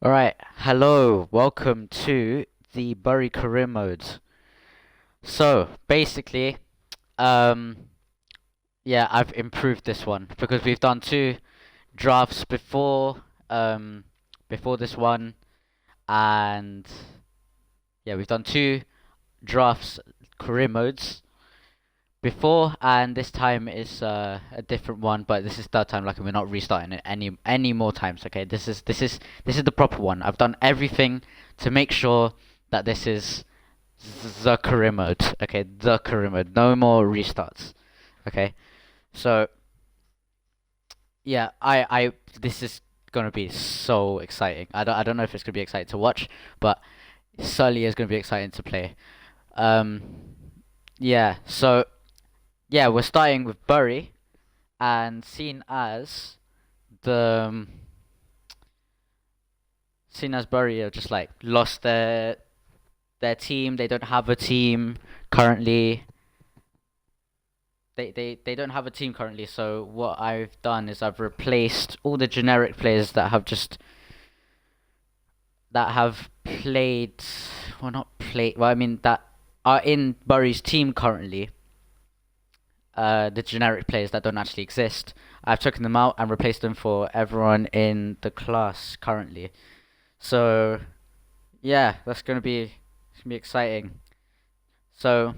Alright, hello, welcome to the Bury career mode. So, basically, um, yeah, I've improved this one because we've done two drafts before this one, and yeah, we've done two drafts career modes before, and this time is a different one, but this is third time. Like we're not restarting it any more times. Okay, this is the proper one. I've done everything to make sure that this is the career mode. Okay, the career mode. No more restarts. Okay, so yeah, I this is gonna be so exciting. I don't know if it's gonna be exciting to watch, but it certainly is gonna be exciting to play. Um, yeah. So yeah, we're starting with Bury, and the seen as Bury have just like lost their team. They don't have a team currently. They don't have a team currently. So what I've done is I've replaced all the generic players that have played, well, not played. Well, I mean that are in Bury's team currently. The generic players that don't actually exist. I've taken them out and replaced them for everyone in the class currently. So yeah, that's gonna be exciting. So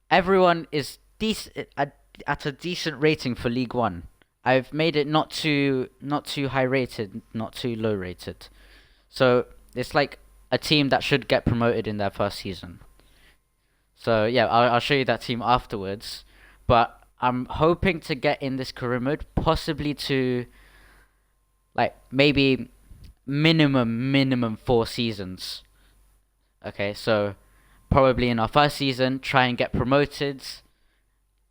everyone is decent at a decent rating for League One. I've made it not too high rated, not too low rated. So it's like a team that should get promoted in their first season. So yeah, I'll show you that team afterwards. But I'm hoping to get in this career mode, possibly to like maybe minimum 4 seasons. Okay, so probably in our first season, try and get promoted,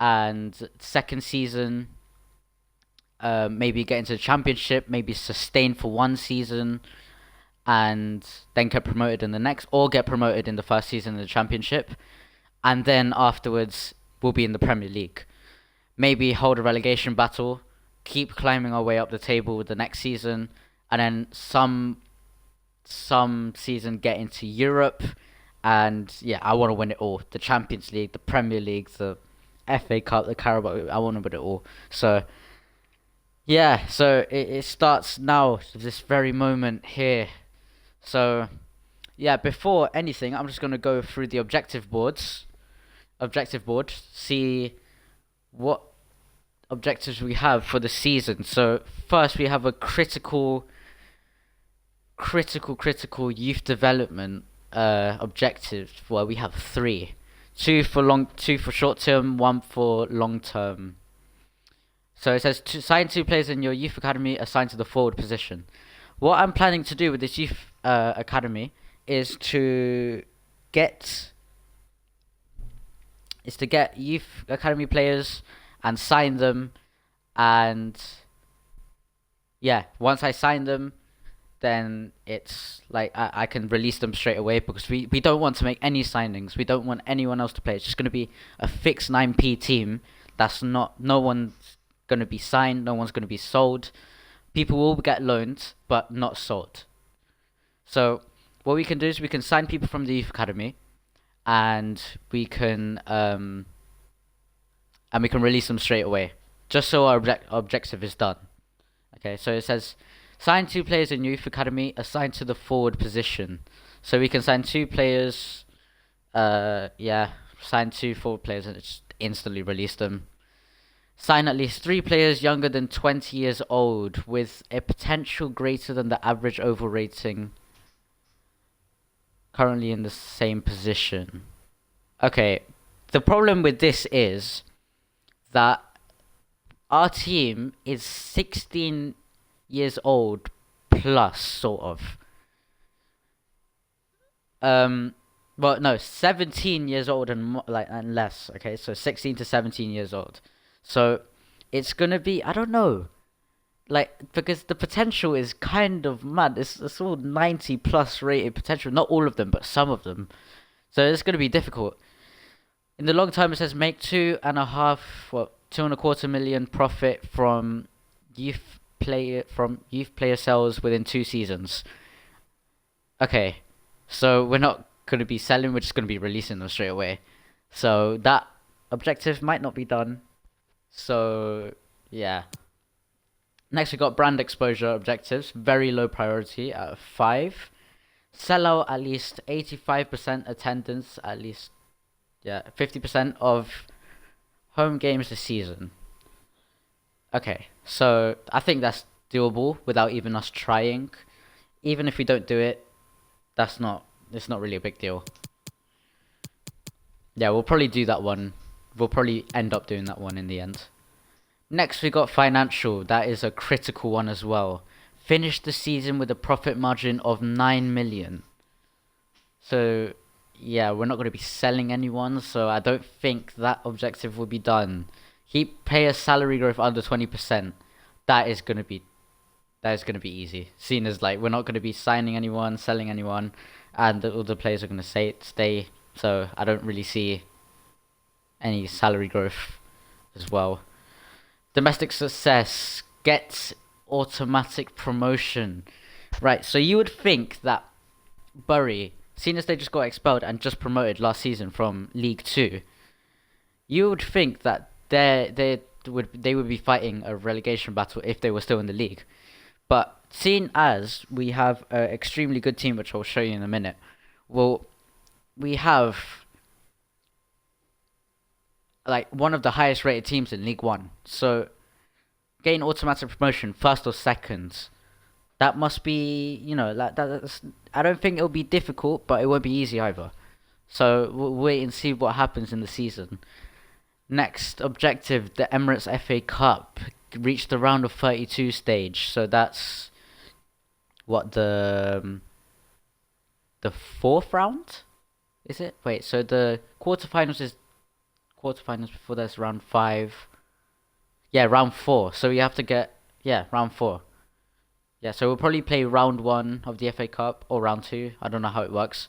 and second season, maybe get into the championship, maybe sustain for 1 season, and then get promoted in the next, or get promoted in the first season of the championship, and then afterwards we'll be in the Premier League. Maybe hold a relegation battle, keep climbing our way up the table with the next season, and then some season get into Europe, and yeah, I want to win it all: the Champions League, the Premier League, the FA Cup, the Carabao. I want to win it all. So yeah, so it starts now, this very moment here. So yeah, before anything, I'm just gonna go through the objective board, see what objectives we have for the season. So first we have a critical youth development objective. Well, we have three, two for short term, one for long term. So it says to sign two players in your youth academy assigned to the forward position. What I'm planning to do with this youth academy is to get youth academy players and sign them, and yeah, once I sign them, then it's like I can release them straight away, because we don't want to make any signings. We don't want anyone else to play. It's just going to be a fixed 9p team. That's not No one's going to be signed, no one's going to be sold. People will get loaned but not sold. So what we can do is we can sign people from the youth academy, and we can release them straight away, just so our objective is done. Okay, so it says sign two players in youth academy assigned to the forward position. So we can sign two players. Yeah, sign two forward players and just instantly release them. Sign at least three players younger than 20 years old with a potential greater than the average overall rating currently in the same position. Okay, the problem with this is that our team is 16 years old plus, sort of. Well, no, 17 years old and less. Okay, so 16 to 17 years old. So it's gonna be, I don't know, like, because the potential is kind of mad. It's all 90 plus rated potential. Not all of them, but some of them. So it's gonna be difficult. In the long term, it says make 2.25 million profit from youth youth player sales within 2 seasons. Okay, so we're not going to be selling, we're just going to be releasing them straight away. So that objective might not be done. So yeah. Next we got brand exposure objectives, very low priority at 5. Sell out at least 85% attendance, at least 50% of home games this season. Okay, so I think that's doable without even us trying. Even if we don't do it, it's not really a big deal. Yeah, we'll probably do that one. We'll probably end up doing that one in the end. Next, we got financial. That is a critical one as well. Finish the season with a profit margin of 9 million. So, yeah, we're not going to be selling anyone, so I don't think that objective will be done. Keep player salary growth under 20%. That is going to be easy. Seeing as like we're not going to be signing anyone, selling anyone, and all the players are going to stay. So I don't really see any salary growth as well. Domestic success gets automatic promotion. Right, so you would think that Bury, seeing as they just got expelled and just promoted last season from League 2, you would think that they would be fighting a relegation battle if they were still in the league. But seeing as we have an extremely good team, which I'll show you in a minute, well, we have like one of the highest rated teams in League 1. So gain automatic promotion, first or second. That must be, that's, I don't think it'll be difficult, but it won't be easy either. So we'll wait and see what happens in the season. Next objective, the Emirates FA Cup reached the round of 32 stage. So that's what the fourth round, is it? Wait, so the quarterfinals before that's round 5. Yeah, round 4. So we have to get round 4. Yeah, so we'll probably play round 1 of the FA Cup or round 2. I don't know how it works.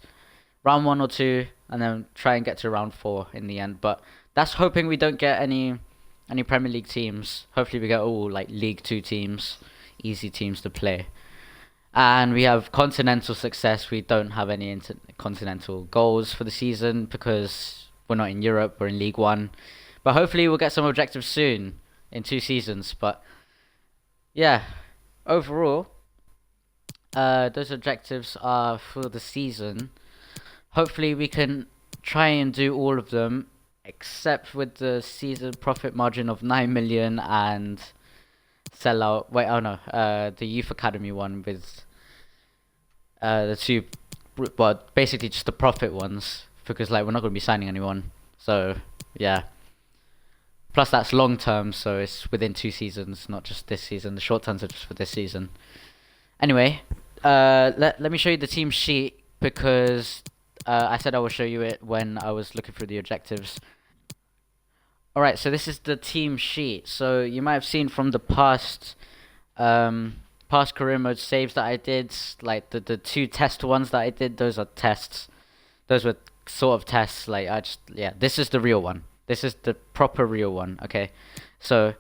Round 1 or 2, and then try and get to round 4 in the end. But that's hoping we don't get any Premier League teams. Hopefully we get all like League 2 teams, easy teams to play. And we have continental success. We don't have any continental goals for the season because we're not in Europe. We're in League 1. But hopefully we'll get some objectives soon in 2 seasons. But yeah, overall, those objectives are for the season. Hopefully we can try and do all of them, except with the season profit margin of 9 million and sell out. Wait, oh no, the youth academy one with the 2, well, basically just the profit ones, because like we're not going to be signing anyone. So yeah. Plus that's long term, so it's within 2 seasons, not just this season. The short terms are just for this season. Anyway, let me show you the team sheet because I said I will show you it when I was looking through the objectives. Alright, so this is the team sheet. So you might have seen from the past career mode saves that I did, like the 2 test ones that I did, those are tests. Those were sort of tests, like this is the real one. This is the proper real one, okay? So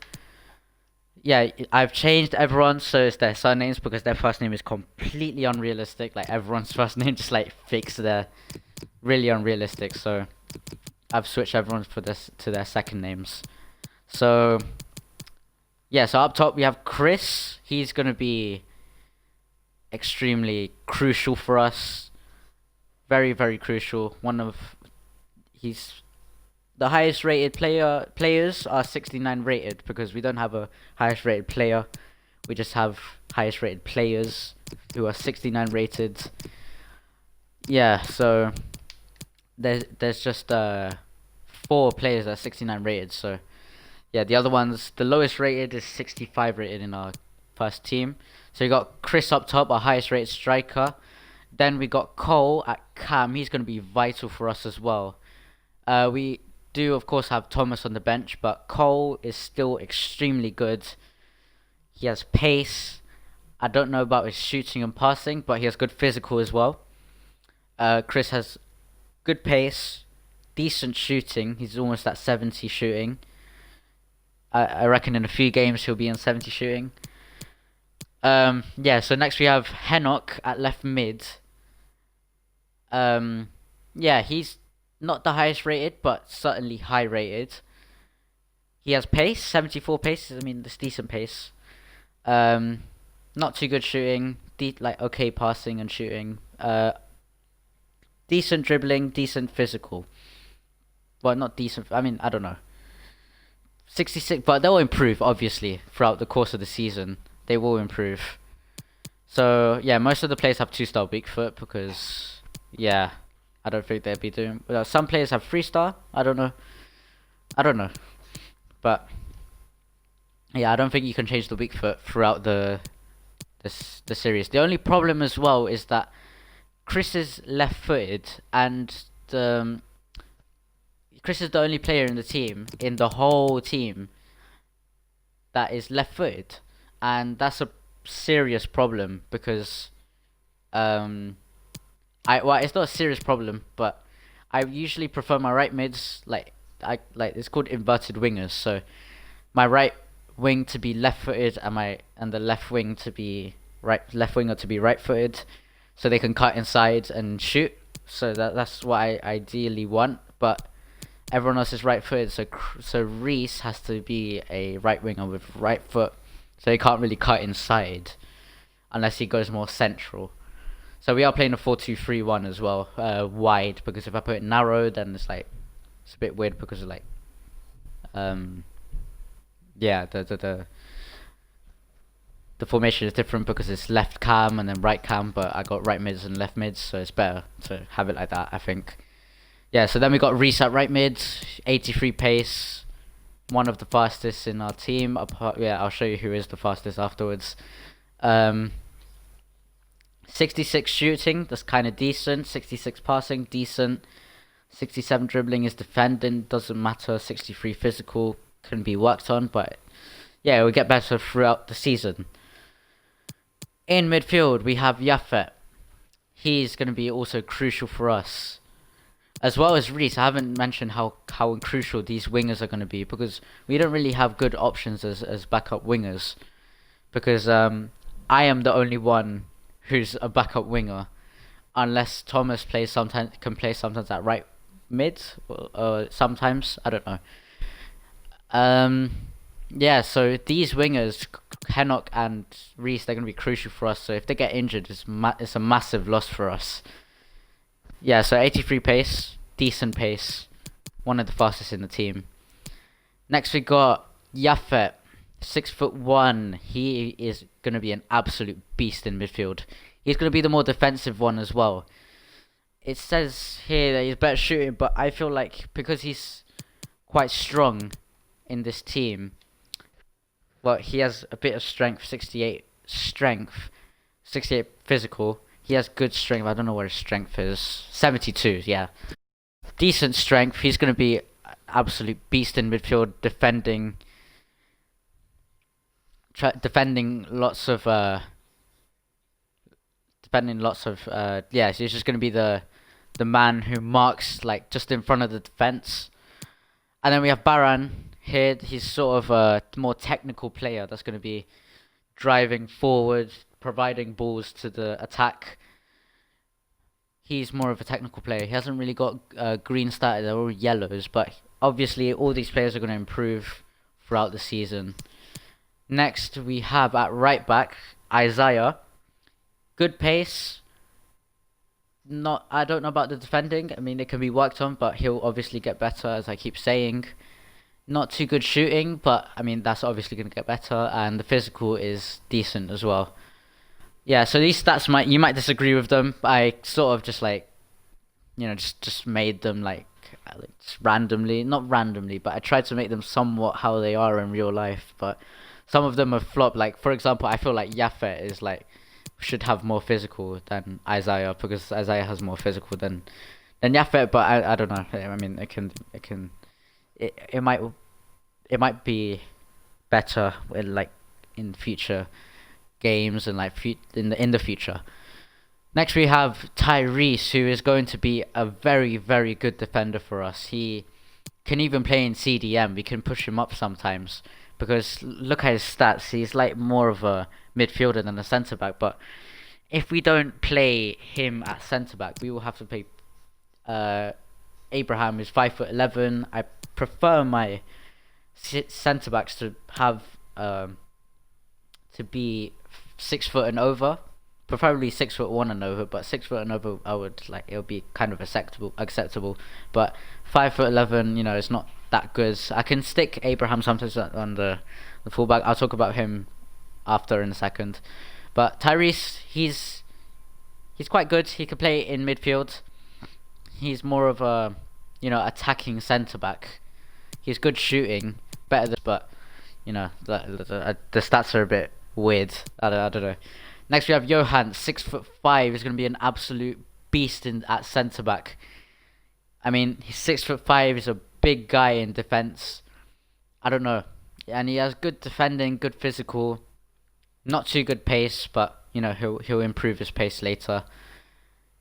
yeah, I've changed everyone so it's their surnames because their first name is completely unrealistic. Like everyone's first name just like fixed their really unrealistic. So I've switched everyone for this to their second names. So yeah, so up top we have Chris. He's gonna be extremely crucial for us. Very, very crucial. He's the highest rated players are 69 rated because we don't have a highest rated player. We just have highest rated players who are 69 rated. Yeah, so there's just 4 players that are 69 rated. So yeah, the other ones, the lowest rated is 65 rated in our first team. So you got Chris up top, our highest rated striker. Then we got Cole at cam. He's going to be vital for us as well. We do of course have Thomas on the bench, but Cole is still extremely good. He has pace. I don't know about his shooting and passing, but he has good physical as well. Chris has good pace, decent shooting. He's almost at 70 shooting. I reckon in a few games he'll be in 70 shooting. Yeah. So next we have Henok at left mid. Um, yeah, he's not the highest rated, but certainly high rated. He has pace, 74 pace. I mean, that's decent pace. Um, not too good shooting. Like okay passing and shooting. Decent dribbling, decent physical. Well, not decent. I mean, I don't know. 66, but they'll improve obviously throughout the course of the season. They will improve. So yeah, most of the players have 2-star weak foot because yeah, I don't think they'll be doing. Well, some players have 3-star. I don't know. I don't know, but yeah, I don't think you can change the weak foot throughout the series. The only problem as well is that Chris is left-footed, and Chris is the only player in the team, in the whole team, that is left-footed, and that's a serious problem because well, it's not a serious problem, but I usually prefer my right mids it's called inverted wingers. So my right wing to be left-footed and the left wing to be left winger to be right-footed, so they can cut inside and shoot. So that's what I ideally want, but everyone else is right-footed, so Reese has to be a right winger with right foot, so he can't really cut inside unless he goes more central. So we are playing a 4-2-3-1 as well, wide, because if I put it narrow, then it's a bit weird because of yeah, the formation is different because it's left cam and then right cam, but I got right mids and left mids, so it's better to have it like that, I think. Yeah, so then we got Reese at right mid, 83 pace, one of the fastest in our team. Yeah, I'll show you who is the fastest afterwards. 66 shooting, that's kind of decent. 66 passing, decent. 67 dribbling is defending, doesn't matter. 63 physical, can be worked on, but yeah, it will get better throughout the season. In midfield, we have Yafet. He's going to be also crucial for us. As well as Reese. I haven't mentioned how crucial these wingers are going to be, because we don't really have good options as backup wingers. Because I am the only one who's a backup winger, unless Thomas can play sometimes at right mid, or sometimes, I don't know. Yeah, so these wingers, Henok and Reese, they're going to be crucial for us. So if they get injured, it's a massive loss for us. Yeah, so 83 pace, decent pace, one of the fastest in the team. Next we got Yafet, 6'1". He is going to be an absolute beast in midfield. He's going to be the more defensive one as well. It says here that he's better shooting, but I feel like because he's quite strong in this team, well, he has a bit of strength, 68 strength, 68 physical. He has good strength. I don't know what his strength is. 72, yeah. Decent strength. He's going to be absolute beast in midfield, defending lots of yeah, so he's just going to be the man who marks just in front of the defense. And then we have Baran here. He's sort of a more technical player that's going to be driving forward, providing balls to the attack. He's more of a technical player. He hasn't really got green started. They're all yellows, but obviously all these players are going to improve throughout the season. Next, we have at right back Isaiah. Good pace. I don't know about the defending. I mean, it can be worked on, but he'll obviously get better, as I keep saying. Not too good shooting, but I mean that's obviously going to get better, and the physical is decent as well. Yeah, so these stats you might disagree with them, but I sort of just just made them just randomly, not randomly, but I tried to make them somewhat how they are in real life. But some of them have flopped. Like for example, I feel like Yafet is should have more physical than Isaiah, because Isaiah has more physical than Yafet. But I don't know. I mean it might be better in future games and in the future. Next we have Tyrese, who is going to be a very, very good defender for us. He can even play in CDM. We can push him up sometimes because look at his stats. He's like more of a midfielder than a centre back. But if we don't play him at centre back, we will have to play Abraham, who's 5'11". I prefer my centre backs to have to be 6 foot and over, preferably 6'1" and over. But 6 foot and over, I would like it would be kind of acceptable. But 5'11", it's not that good. I can stick Abraham sometimes on the fullback. I'll talk about him after in a second. But Tyrese, he's quite good. He can play in midfield. He's more of a attacking centre back. He's good shooting, better than, but the stats are a bit weird. I don't know. Next we have Johan, 6'5". Is going to be an absolute beast at centre back. I mean, he's 6'5". He's a big guy in defence. I don't know, and he has good defending, good physical, not too good pace, but he'll improve his pace later.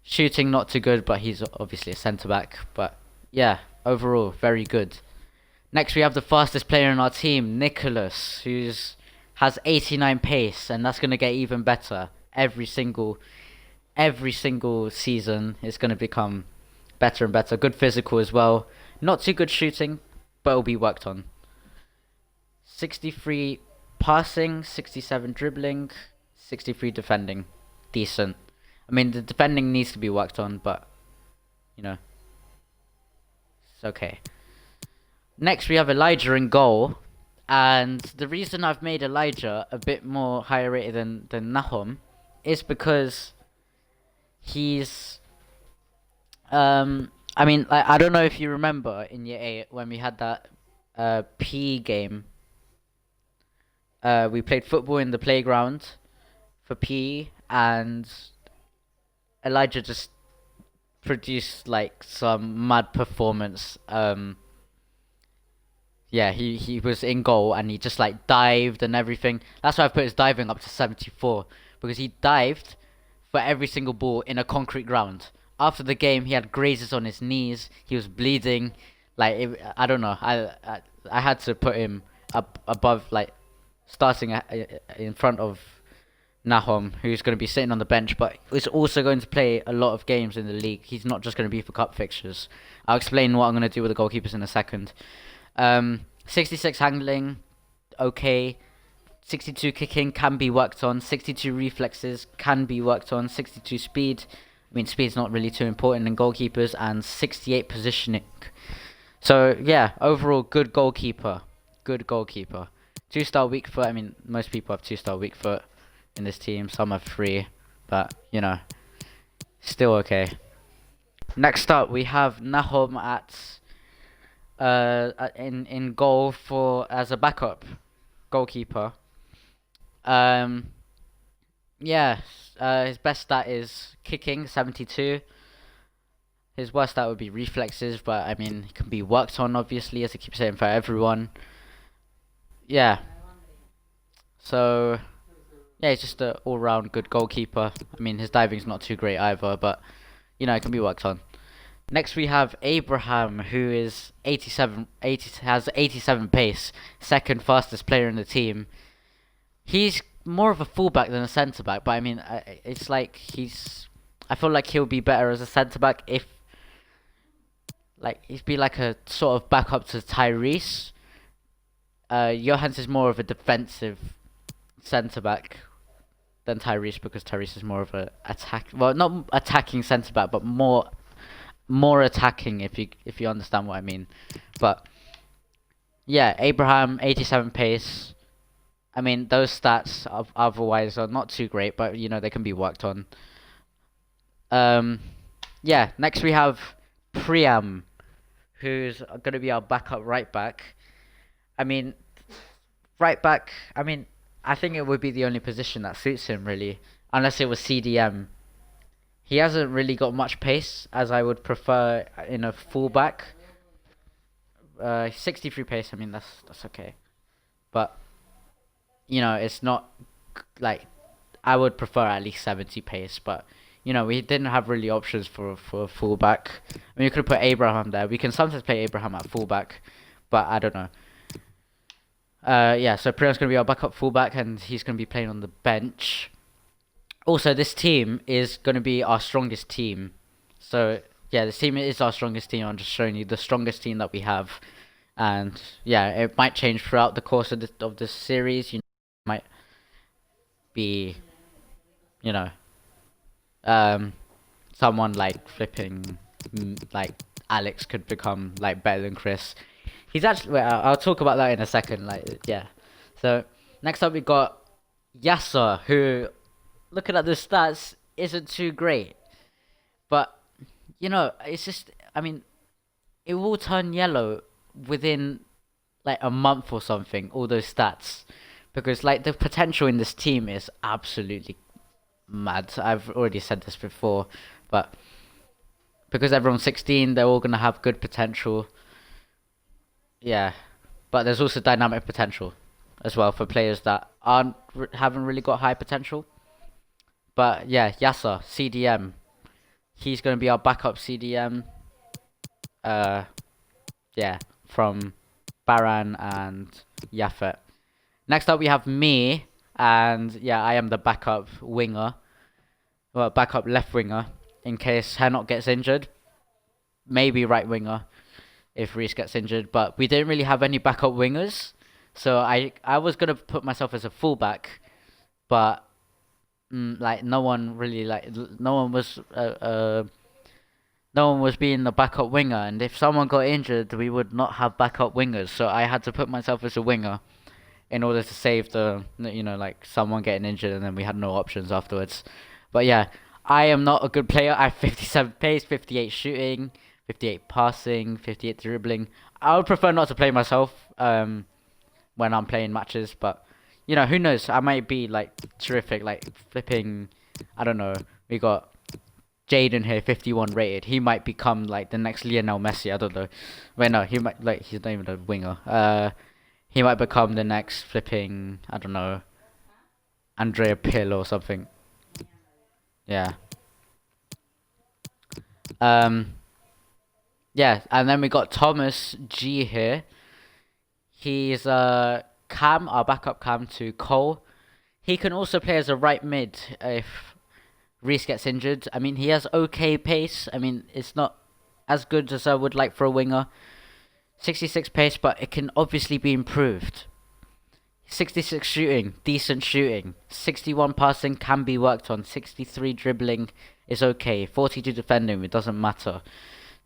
Shooting not too good, but he's obviously a centre back. But yeah, overall very good. Next we have the fastest player in our team, Nicholas, has 89 pace, and that's going to get even better every single season. It's going to become better and better. Good physical as well. Not too good shooting, but it'll be worked on. 63 passing, 67 dribbling, 63 defending. Decent. I mean, the defending needs to be worked on, but it's okay. Next we have Elijah in goal. And the reason I've made Elijah a bit more higher rated than Nahum is because he's I mean, I don't know if you remember in year 8 when we had that PE game. We played football in the playground for PE, and Elijah just produced like some mad performance. Yeah, he was in goal and he just like dived and everything. That's why I put his diving up to 74, because he dived for every single ball in a concrete ground. After the game, he had grazes on his knees. He was bleeding. I don't know. I had to put him up above, like starting in front of Nahum, who's going to be sitting on the bench, but is also going to play a lot of games in the league. He's not just going to be for cup fixtures. I'll explain what I'm going to do with the goalkeepers in a second. 66 handling, okay. 62 kicking can be worked on. 62 reflexes can be worked on. 62 speed. I mean, speed's not really too important in goalkeepers. And 68 positioning. So, yeah, overall, good goalkeeper. Good goalkeeper. 2-star weak foot. I mean, most people have 2-star weak foot in this team. Some have 3. But, still okay. Next up, we have Nahum in goal as a backup goalkeeper. His best stat is kicking, 72. His worst stat would be reflexes, but I mean, it can be worked on, obviously, as I keep saying for everyone. Yeah. So, yeah, he's just an all-round good goalkeeper. I mean, his diving's not too great either, but it can be worked on. Next we have Abraham, who is has 87 pace, second fastest player in the team. He's more of a fullback than a centre back, but I mean, it's like I feel like he'll be better as a centre back if, like, he'd be like a sort of backup to Tyrese. Johans is more of a defensive centre back than Tyrese, because Tyrese is more of a not attacking centre back, but more attacking, if you understand what I mean. But yeah, Abraham, 87 pace. I mean, those stats otherwise are not too great, but they can be worked on. Yeah, next we have Priam, who's going to be our backup right back. I mean, right back, I think it would be the only position that suits him, really, unless it was CDM. He hasn't really got much pace, as I would prefer in a fullback. 63 pace, I mean, that's okay. But, it's not, like, I would prefer at least 70 pace. But, we didn't have really options for a fullback. I mean, you could put Abraham there. We can sometimes play Abraham at fullback, but I don't know. Yeah, so Prion's going to be our backup fullback, and he's going to be playing on the bench. Also, this team is going to be our strongest team. So yeah, this team is our strongest team. I'm just showing you the strongest team that we have, and yeah, it might change throughout the course of this series. You know, it might be, you know, um, someone like flipping, like Alex could become like better than Chris. He's actually. Well, I'll talk about that in a second. Like, yeah. So next up we got Yasser, who, looking at the stats, isn't too great. But you know, it's just. I mean, it will turn yellow within like a month or something. All those stats, because like the potential in this team is absolutely mad. I've already said this before, but because everyone's 16, they're all gonna have good potential. Yeah, but there's also dynamic potential as well for players that haven't really got high potential. But yeah, Yasser, CDM, he's going to be our backup CDM. Uh, yeah, from Baran and Yafet. Next up, we have me, and yeah, I am the backup winger, well, backup left winger in case Henok gets injured. Maybe right winger if Reese gets injured, but we didn't really have any backup wingers, so I was gonna put myself as a fullback, but like no one really no one was being the backup winger, and if someone got injured, we would not have backup wingers, so I had to put myself as a winger in order to save like someone getting injured, and then we had no options afterwards. But yeah, I am not a good player. I have 57 pace, 58 shooting, 58 passing, 58 dribbling. I would prefer not to play myself when I'm playing matches, but you know, who knows? I might be like terrific, like flipping. I don't know. We got Jaden here, 51 rated. He might become like the next Lionel Messi. I don't know. Wait, no, he might like he's not even a winger. He might become the next flipping. I don't know, Andrea Pill or something. Yeah. Um. Yeah, and then we got Thomas G here. He's cam, our backup cam to Cole. He can also play as a right mid if Reese gets injured. I mean, he has okay pace. I mean, it's not as good as I would like for a winger. 66 pace, but it can obviously be improved. 66 shooting, decent shooting. 61 passing can be worked on. 63 dribbling is okay. 42 defending, it doesn't matter.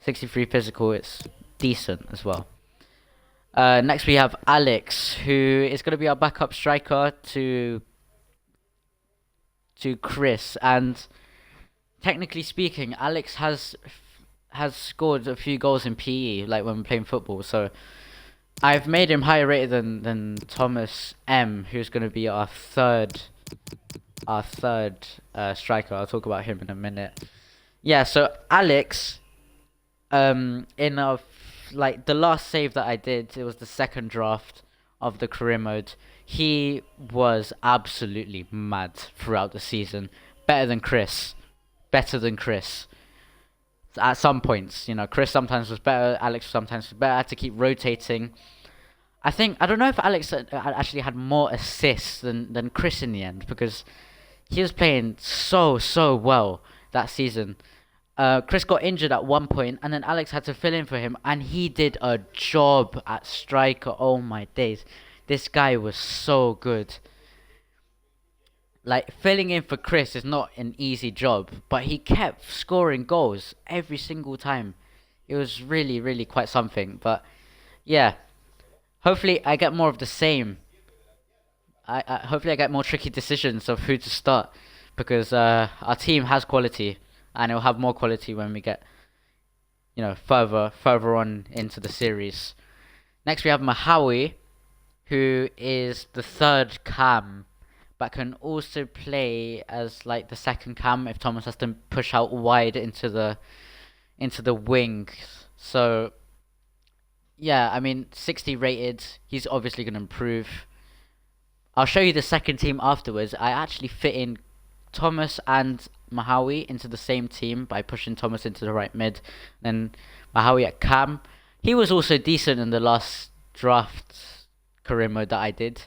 63 physical, it's decent as well. Next we have Alex, who is going to be our backup striker to Chris, and technically speaking, Alex has scored a few goals in PE, like when we're playing football. So I've made him higher rated than Thomas M, who's going to be our third striker. I'll talk about him in a minute. Yeah, so Alex, in a like the last save that I did, it was the second draft of the career mode. He was absolutely mad throughout the season. Better than Chris. Better than Chris. At some points, you know, Chris sometimes was better, Alex sometimes was better. I had to keep rotating. I don't know if Alex actually had more assists than Chris in the end, because he was playing so well that season. Chris got injured at one point, and then Alex had to fill in for him, and he did a job at striker. Oh my days, this guy was so good. Like, filling in for Chris is not an easy job, but he kept scoring goals every single time. It was really quite something. But yeah, hopefully I get more of the same. I hopefully I get more tricky decisions of who to start, because our team has quality, and it'll have more quality when we get, you know, further on into the series. Next we have Mahawi, who is the third cam, but can also play as like the second cam if Thomas has to push out wide into the wing. So yeah, I mean, 60 rated. He's obviously going to improve. I'll show you the second team afterwards. I actually fit in Thomas and Mahawi into the same team by pushing Thomas into the right mid, then Mahawi at cam. He was also decent in the last draft career mode that I did.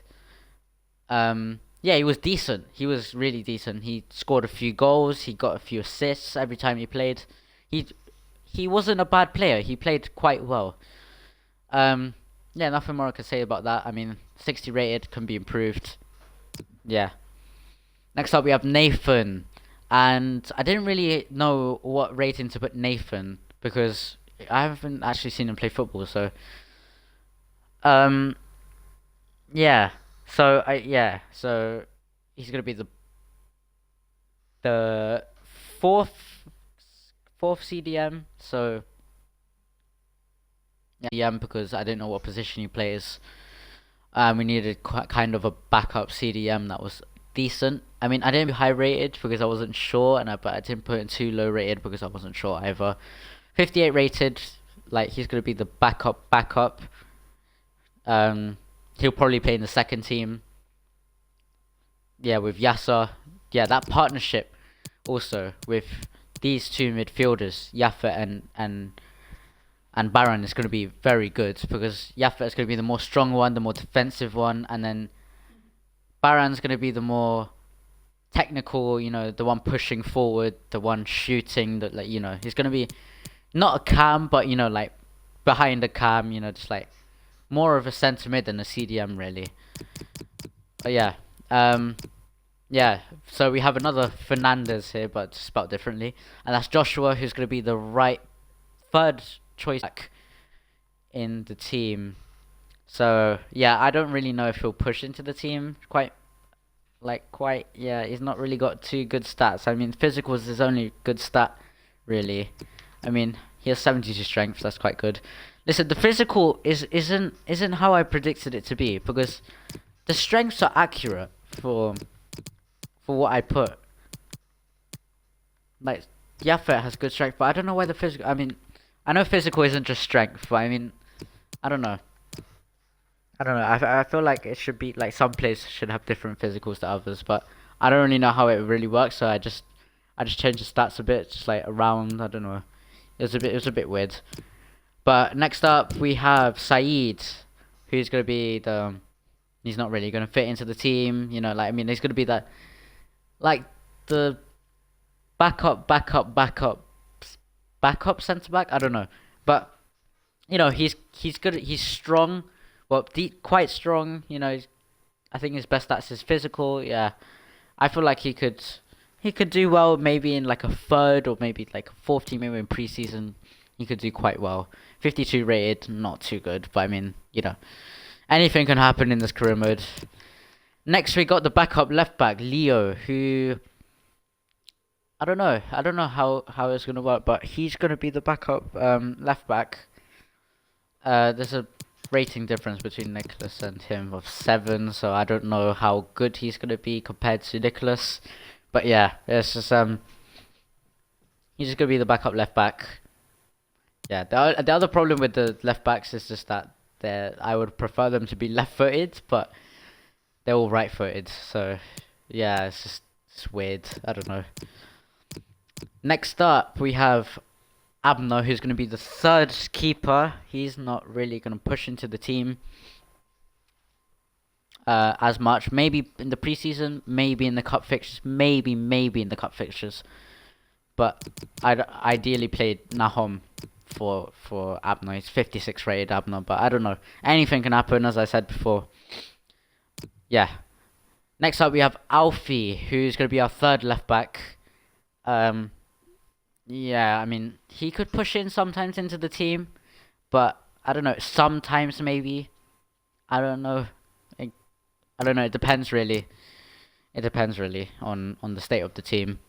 Yeah, he was decent. He was really decent. He scored a few goals. He got a few assists every time he played. He he wasn't a bad player. He played quite well. Um, yeah, nothing more I can say about that. I mean, 60 rated can be improved. Yeah. Next up, we have Nathan, and I didn't really know what rating to put Nathan because I haven't actually seen him play football. So, um, yeah. So he's gonna be the fourth fourth CDM. So yeah, CDM because I didn't know what position he plays. We needed kind of a backup CDM that was decent. I mean, I didn't be high rated because I wasn't sure, but I didn't put in too low rated because I wasn't sure either. 58 rated, like he's gonna be the backup. Um, he'll probably play in the second team. Yeah, with Yasser. Yeah, that partnership also with these two midfielders, Yaffa and Baran, is going to be very good because Yaffa is going to be the more strong one, the more defensive one, and then Baran's going to be the more technical, the one pushing forward, the one shooting, that he's going to be not a cam, but like behind the cam, just like more of a centre mid than a CDM really. But yeah, yeah, so we have another Fernandez here, but spelled differently, and that's Joshua, who's going to be the third choice back in the team. So yeah, I don't really know if he'll push into the team yeah, he's not really got too good stats. I mean, physical is his only good stat, really. I mean, he has 72 strength, that's quite good. Listen, the physical isn't how I predicted it to be because the strengths are accurate for what I put. Like, Yafet has good strength, but I don't know why the physical. I mean, I know physical isn't just strength, but I mean, I don't know. I feel like it should be like some players should have different physicals to others, but I don't really know how it really works. So I just changed the stats a bit, just like around. I don't know. It was a bit weird. But next up we have Saeed, who's gonna be the. He's not really gonna fit into the team. Like I mean, he's gonna be like the backup centre back. I don't know, but he's good. He's strong. Well, quite strong. I think his best stats is physical. Yeah, I feel like he could do well maybe in like a third or maybe like a fourth team, maybe in preseason. He could do quite well. 52 rated, not too good, but I mean, anything can happen in this career mode. Next, we got the backup left back, Leo, who I don't know how it's gonna work, but he's gonna be the backup left back. There's a rating difference between Nicholas and him of 7, so I don't know how good he's gonna be compared to Nicholas. But yeah, it's just he's just gonna be the backup left back. Yeah, the other problem with the left backs is just that I would prefer them to be left-footed, but they're all right-footed. So yeah, it's weird. I don't know. Next up, we have Abner, who's going to be the third keeper. He's not really going to push into the team as much. Maybe in the preseason, maybe in the cup fixtures, maybe in the cup fixtures. But I'd ideally played Nahom for Abner. He's 56 rated Abner, but I don't know. Anything can happen, as I said before. Yeah. Next up, we have Alfie, who's going to be our third left back. Yeah, I mean, he could push in sometimes into the team, but I don't know. Sometimes maybe. I don't know. I don't know. It depends really. It depends really on the state of the team.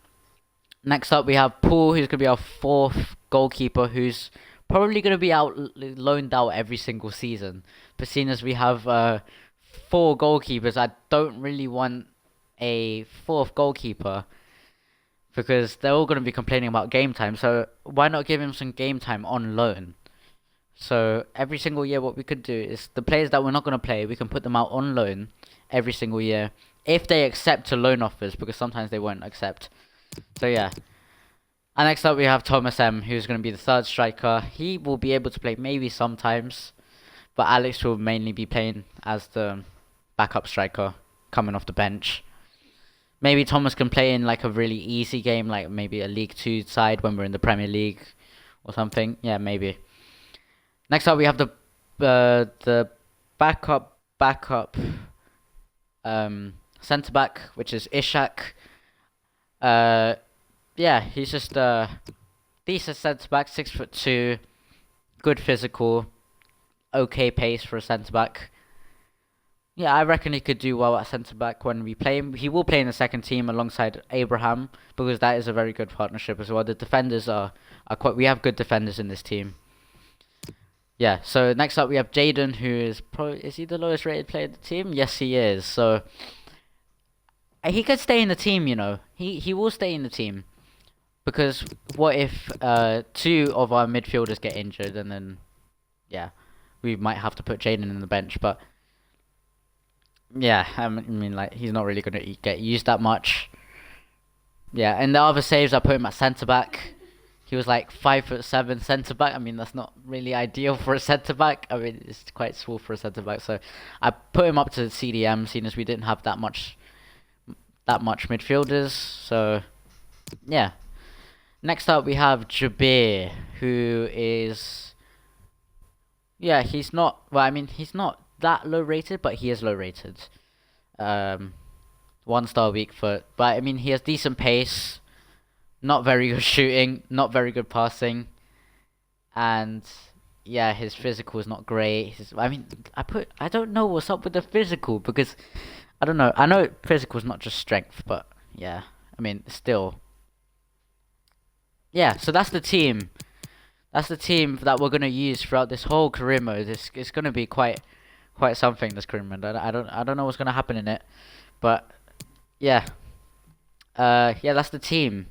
Next up, we have Paul, who's going to be our fourth goalkeeper, who's probably going to be loaned out every single season. But seeing as we have 4 goalkeepers, I don't really want a fourth goalkeeper because they're all going to be complaining about game time. So why not give him some game time on loan? So every single year, what we could do is the players that we're not going to play, we can put them out on loan every single year if they accept loan offers, because sometimes they won't accept. So yeah. And next up we have Thomas M, who's going to be the third striker. He will be able to play maybe sometimes, but Alex will mainly be playing as the backup striker coming off the bench. Maybe Thomas can play in like a really easy game, like maybe a League 2 side when we're in the Premier League or something. Yeah, maybe. Next up, we have the backup centre back, which is Ishak. Yeah, he's just a decent centre back, 6'2", good physical, okay pace for a centre back. Yeah, I reckon he could do well at centre back when we play him. He will play in the second team alongside Abraham because that is a very good partnership as well. The defenders are quite. We have good defenders in this team. Yeah. So next up we have Jaden, who is he the lowest rated player in the team? Yes, he is. So he could stay in the team. You know, he will stay in the team because what if two of our midfielders get injured and then yeah, we might have to put Jaden in the bench, but. Yeah, I mean, like, he's not really going to get used that much. Yeah, and the other saves, I put him at centre back. He was like 5'7" centre back. I mean, that's not really ideal for a centre back. I mean, it's quite small for a centre back. So I put him up to CDM, seeing as we didn't have that much midfielders. So yeah. Next up, we have Jabir, who is he's not. Well, I mean, he's not that low rated, but he is low rated. 1 star weak foot, but I mean he has decent pace, not very good shooting, not very good passing, and yeah, his physical is not great. I don't know what's up with the physical because I don't know. I know physical is not just strength, but yeah, I mean still. Yeah, so that's the team. That's the team that we're gonna use throughout this whole career mode. It's gonna be quite something, this career mode. I don't know what's gonna happen in it, but yeah, yeah, that's the team.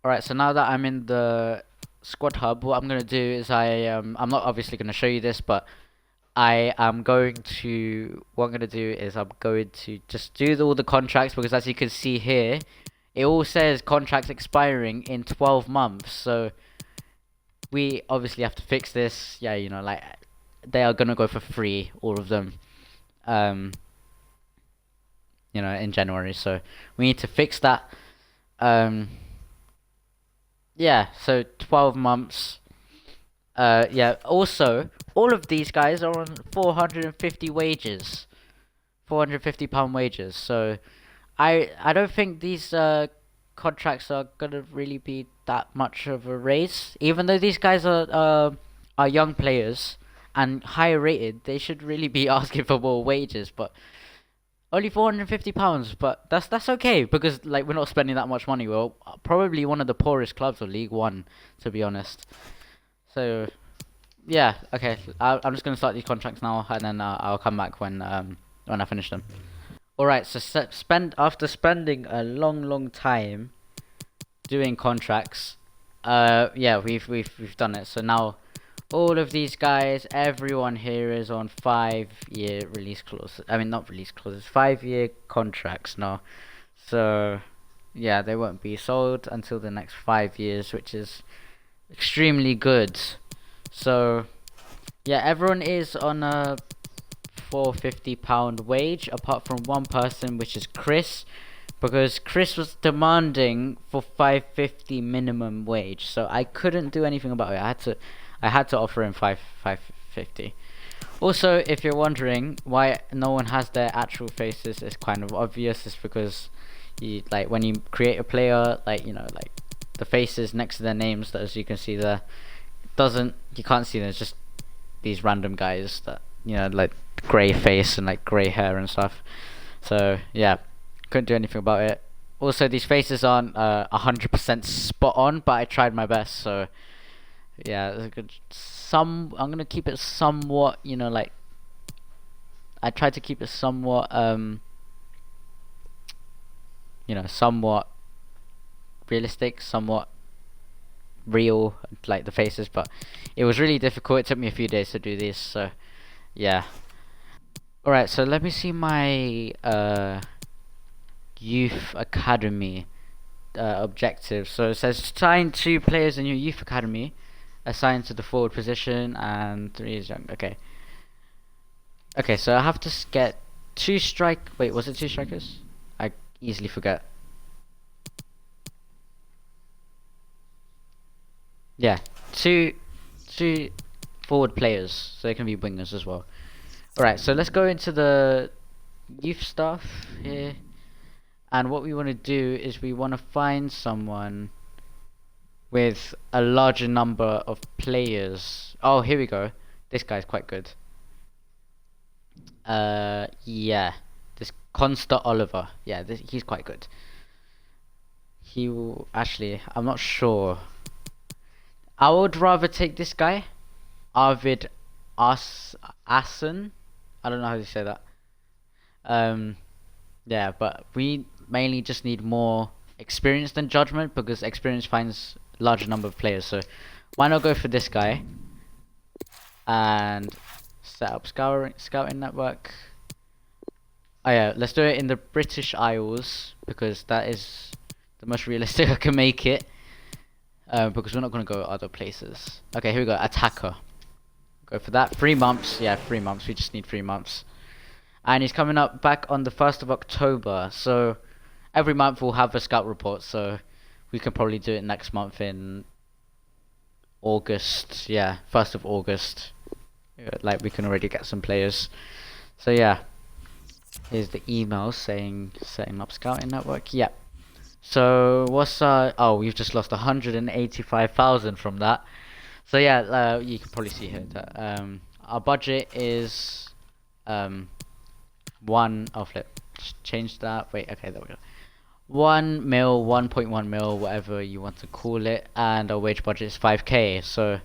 All right, so now that I'm in the squad hub, what I'm gonna do is I'm not obviously gonna show you this, but what I'm gonna do is I'm going to just do all the contracts because as you can see here, it all says contracts expiring in 12 months. So we obviously have to fix this. Yeah, you know, like. They are gonna go for free, all of them. You know, in January. So we need to fix that. Yeah. So 12 months. Yeah. Also, all of these guys are on 450 wages, £450 wages. So I don't think these contracts are gonna really be that much of a raise, even though these guys are young players. And higher rated, they should really be asking for more wages, but only £450. But that's okay because like we're not spending that much money. We're probably one of the poorest clubs of League One, to be honest. So yeah, okay. I'm just gonna start these contracts now, and then I'll come back when I finish them. All right. So after spending a long time doing contracts, yeah, we've done it. So now. All of these guys, everyone here is on 5-year release clauses. I mean, not release clauses, 5-year contracts now. So, yeah, they won't be sold until the next 5 years, which is extremely good. So, yeah, everyone is on a £450 wage, apart from one person, which is Chris, because Chris was demanding for £550 minimum wage. So I couldn't do anything about it. I had to offer him £550. Also, if you're wondering why no one has their actual faces, it's kind of obvious. It's because when you create a player, like the faces next to their names, that as you can see there, you can't see them. It's just these random guys that like grey face and like grey hair and stuff. So yeah, couldn't do anything about it. Also, these faces aren't 100% spot on, but I tried my best. So. Yeah, I'm gonna keep it somewhat, like I tried to keep it somewhat, somewhat realistic, somewhat real, like the faces, but it was really difficult. It took me a few days to do this, so yeah. Alright, so let me see my youth academy objective. So it says sign 2 players in your youth academy. assigned to the forward position, and 3 is young. Okay. Okay, so I have to get 2 strike. Wait, was it 2 strikers? I easily forget. Yeah, two forward players, so they can be wingers as well. Alright, so let's go into the youth stuff here. And what we want to do is we want to find someone with a larger number of players. Oh, here we go. This guy's quite good. Yeah. This Consta Oliver. Yeah, he's quite good. He will actually, I'm not sure. I would rather take this guy, Arvid Assen. I don't know how to say that. Yeah, but we mainly just need more experience than judgment, because experience finds larger number of players. So why not go for this guy and set up scouting network. Oh yeah, let's do it in the British Isles, because that is the most realistic I can make it. Because we're not going to go other places. Okay, here we go. Attacker. Go for that. 3 months. Yeah, 3 months. We just need 3 months. And he's coming up back on the 1st of October. So every month we'll have a scout report. So we can probably do it next month in August. Yeah, 1st of August. Like, we can already get some players. So yeah. Here's the email saying setting up scouting network. Yep. So what's oh, we've just lost 185,000 from that. So yeah, you can probably see here that our budget is one. Oh, flip. Just change that. Wait. Okay, there we go. 1 mil, 1.1 mil, whatever you want to call it, and our wage budget is 5k. So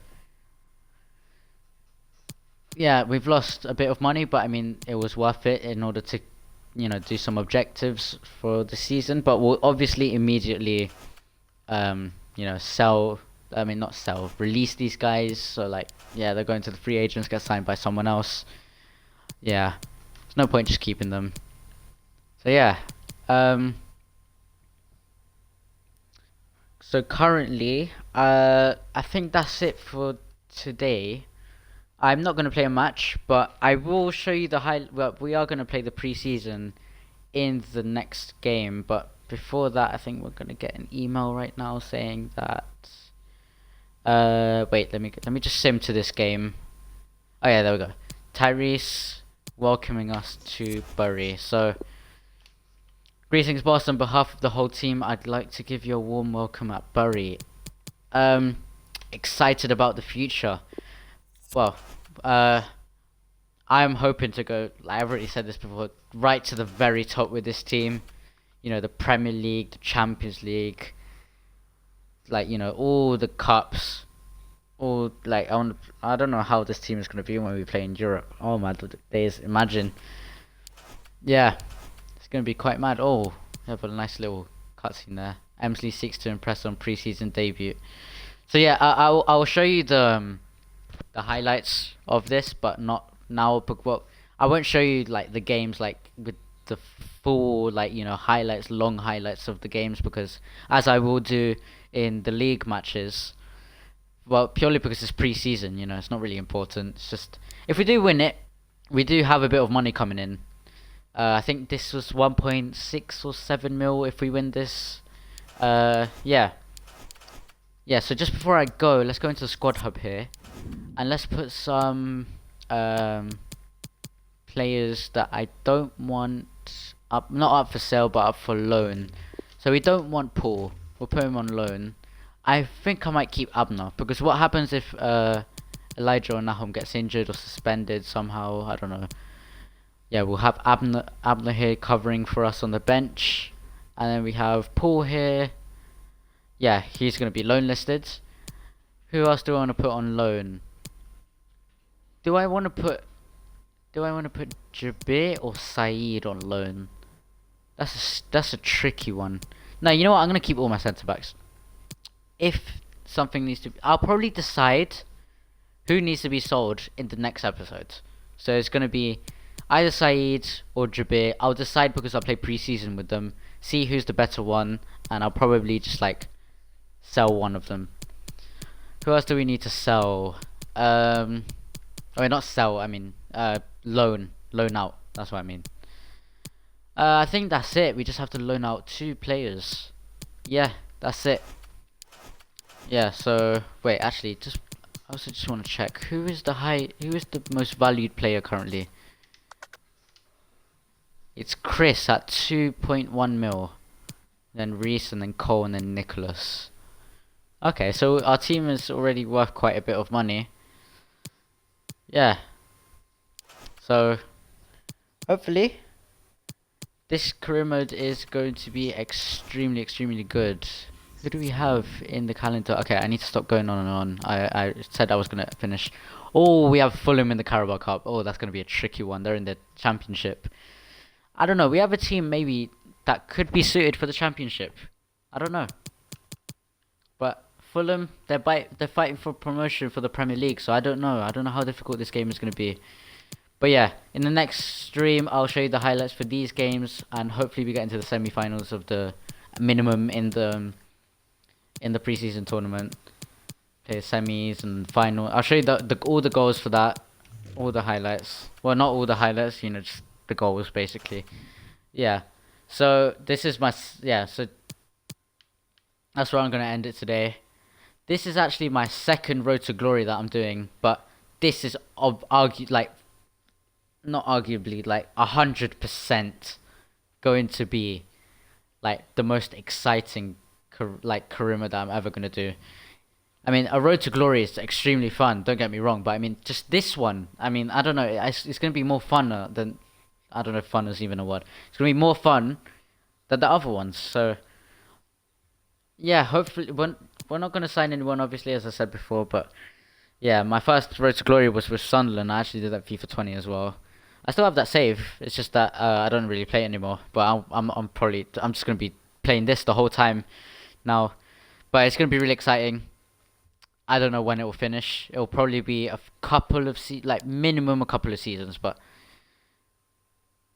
yeah, we've lost a bit of money, but I mean, it was worth it in order to, you know, do some objectives for the season. But we'll obviously immediately, you know, sell. I mean, not sell, release these guys. So like, yeah, they're going to the free agents, get signed by someone else. Yeah, there's no point just keeping them. So yeah, so currently, I think that's it for today. I'm not going to play a match, but I will show you the well, we are going to play the preseason in the next game. But before that, I think we're going to get an email right now saying that. Wait, let me just sim to this game. Oh yeah, there we go. Tyrese welcoming us to Bury. So, greetings, boss. On behalf of the whole team, I'd like to give you a warm welcome at Bury. Excited about the future. Well, I'm hoping to go, like I've already said this before, right to the very top with this team. You know, the Premier League, the Champions League, like, you know, all the cups. All, like, I don't know how this team is going to be when we play in Europe. Oh my days, imagine. Yeah, it's going to be quite mad. Oh, we have a nice little cutscene there. Emsley seeks to impress on preseason debut. So yeah, I'll show you the highlights of this, but not now. Well, I won't show you like the games like with the full, like, you know, highlights, long highlights of the games, because as I will do in the league matches, well, purely because it's pre-season, you know, it's not really important. It's just if we do win it, we do have a bit of money coming in. I think this was 1.6 or 7 mil if we win this. Yeah. Yeah, so just before I go, let's go into the squad hub here. And let's put some players that I don't want up, not up for sale, but up for loan. So we don't want Paul. We'll put him on loan. I think I might keep Abner, because what happens if Elijah or Nahum gets injured or suspended somehow? I don't know. Yeah, we'll have Abner here covering for us on the bench. And then we have Paul here. Yeah, he's going to be loan listed. Who else do I want to put on loan? Do I want to put Jabir or Saeed on loan? That's a tricky one. No, you know what? I'm gonna keep all my centre backs. If something needs to, I'll probably decide who needs to be sold in the next episode. So it's gonna be either Saeed or Jabir. I'll decide because I'll play pre-season with them. See who's the better one, and I'll probably just like sell one of them. Who else do we need to sell? I mean, not sell. I mean, loan out. That's what I mean. I think that's it. We just have to loan out 2 players. Yeah, that's it. Yeah. So wait, actually, I also just want to check who is the most valued player currently. It's Chris at 2.1 mil, then Reese, and then Cole, and then Nicholas. Okay, so our team is already worth quite a bit of money. Yeah. So hopefully this career mode is going to be extremely good. Who do we have in the calendar? Okay, I need to stop going on and on. I said I was gonna finish. Oh, we have Fulham in the Carabao Cup. Oh, that's gonna be a tricky one. They're in the Championship. I don't know. We have a team maybe that could be suited for the Championship. I don't know. But Fulham, they're fighting for promotion for the Premier League. So I don't know. I don't know how difficult this game is gonna be. But yeah, in the next stream, I'll show you the highlights for these games, and hopefully we get into the semi-finals of the minimum in the preseason tournament. Play semis and final. I'll show you all the goals for that, all the highlights. Well, not all the highlights, you know, just the goals basically. Yeah. So this is So that's where I'm gonna end it today. This is actually my second Road to Glory that I'm doing, but this is not arguably, like 100% going to be like the most exciting career mode that I'm ever gonna do. I mean, a Road to Glory is extremely fun. Don't get me wrong, but I mean, just this one. I mean, I don't know. It's gonna be more funner than, I don't know if fun is even a word. It's gonna be more fun than the other ones. So yeah, hopefully we're not gonna sign anyone, obviously, as I said before. But yeah, my first Road to Glory was with Sunderland. I actually did that FIFA 20 as well. I still have that save. It's just that I don't really play it anymore. But I'm just gonna be playing this the whole time now. But it's gonna be really exciting. I don't know when it will finish. It will probably be a couple of minimum a couple of seasons. But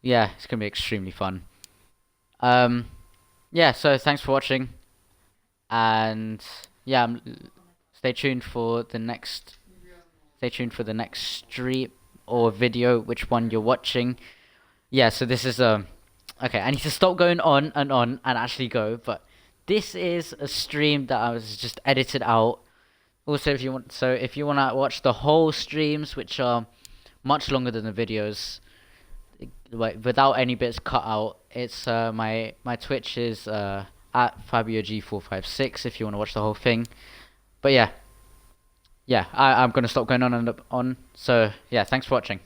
yeah, it's gonna be extremely fun. Yeah. So thanks for watching, and yeah, stay tuned for the next. Stay tuned for the next stream or video, which one you're watching. Yeah, so this is okay, I need to stop going on and actually go, but this is a stream that I was just edited out. Also, if you want to watch the whole streams, which are much longer than the videos, like without any bits cut out, it's my Twitch is at FabioG456 if you want to watch the whole thing. But yeah, I'm gonna stop going on and on. So yeah, thanks for watching.